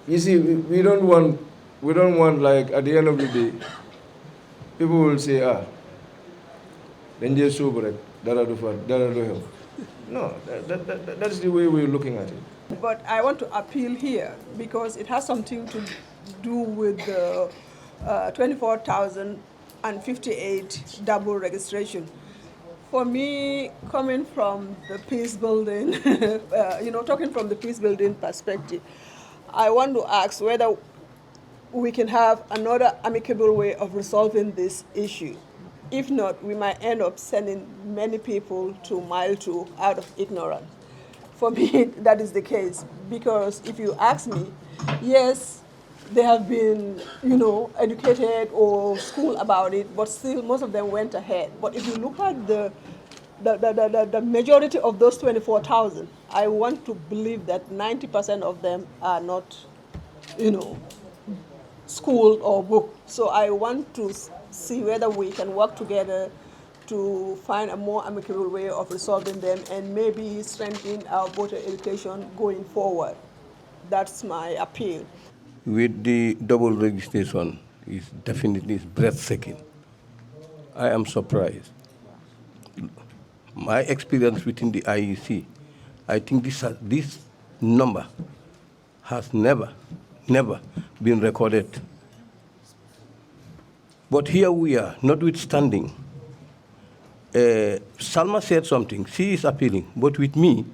You see, we don't want like at the end of the day, people will say, then just super, dara do help. No, that's the way we're looking at it. But I want to appeal here because it has something to do with the 24,058 double registration. For me, coming from the peace building, talking from the peace building perspective, I want to ask whether we can have another amicable way of resolving this issue. If not, we might end up sending many people to mile two out of ignorance. For me, that is the case, because if you ask me, yes, they have been, educated or schooled about it, but still most of them went ahead. But if you look at the majority of those 24,000, I want to believe that 90% of them are not, school or book. So I want to see whether we can work together to find a more amicable way of resolving them and maybe strengthen our voter education going forward. That's my appeal. With the double registration, is definitely breathtaking. I am surprised. My experience within the IEC, I think this number has never been recorded. But here we are, notwithstanding. Salma said something, she is appealing, but with me,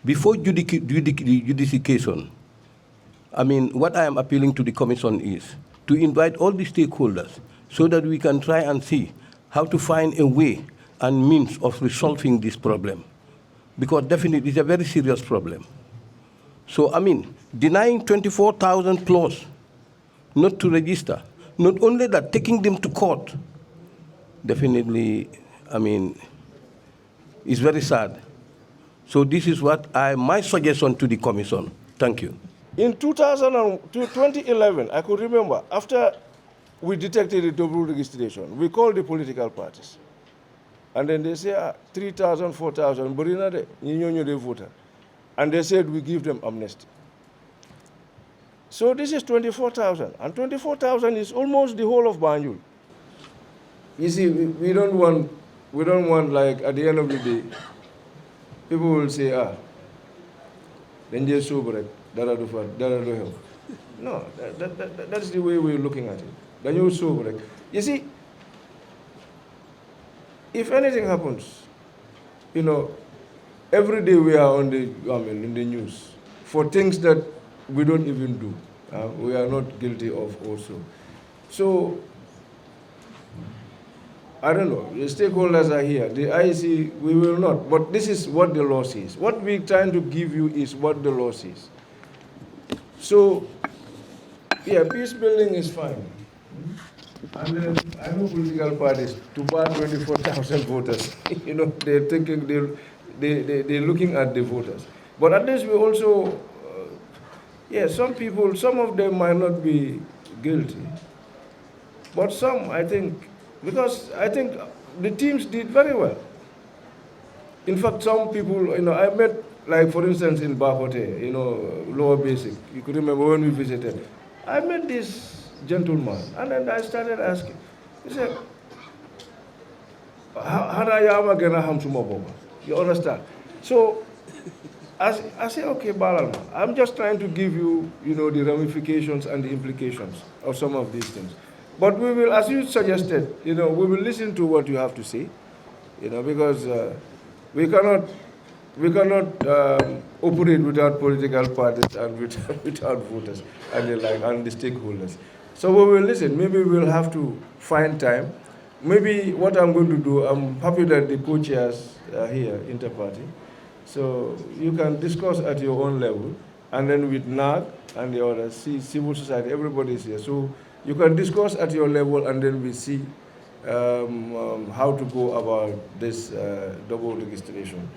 before judication, I mean, what I am appealing to the Commission is to invite all the stakeholders so that we can try and see how to find a way and means of resolving this problem. Because definitely it's a very serious problem. So, I mean, denying 24,000 plus not to register, not only that, taking them to court, definitely, I mean, it's very sad. So this is my suggestion to the Commission. Thank you. In 2011, I could remember, after we detected the double registration, we called the political parties. And then they say, 3,000, 4,000, but they voter. And they said we give them amnesty. So this is 24,000, and 24,000 is almost the whole of Banjul. You see, we don't want like at the end of the day, people will say, then just super, dara do help. No, that's the way we're looking at it. Then you super. You see, if anything happens, every day we are in the news for things that we don't even do. We are not guilty of also. So, I don't know, the stakeholders are here. The IEC, we will not. But this is what the law says. What we're trying to give you is what the law says. So, yeah, peace building is fine. And then I know political parties to ban 24,000 voters. They're thinking, they're looking at the voters. But at least we also, some people, some of them might not be guilty. But some, I think, because I think the teams did very well. In fact, some people, I met, like for instance in Bahote, lower basic. You could remember when we visited. I met this gentleman, and then I started asking. He said, you understand? So I say, okay, Balalma, I'm just trying to give you, the ramifications and the implications of some of these things. But we will, as you suggested, we will listen to what you have to say, because we cannot operate without political parties and without voters and the stakeholders. So we will listen. Maybe we'll have to find time. Maybe what I'm going to do, I'm happy that the co-chairs are here, inter-party. So you can discuss at your own level, and then with NAG and the others, civil society, everybody is here. So you can discuss at your level, and then we see how to go about this double registration.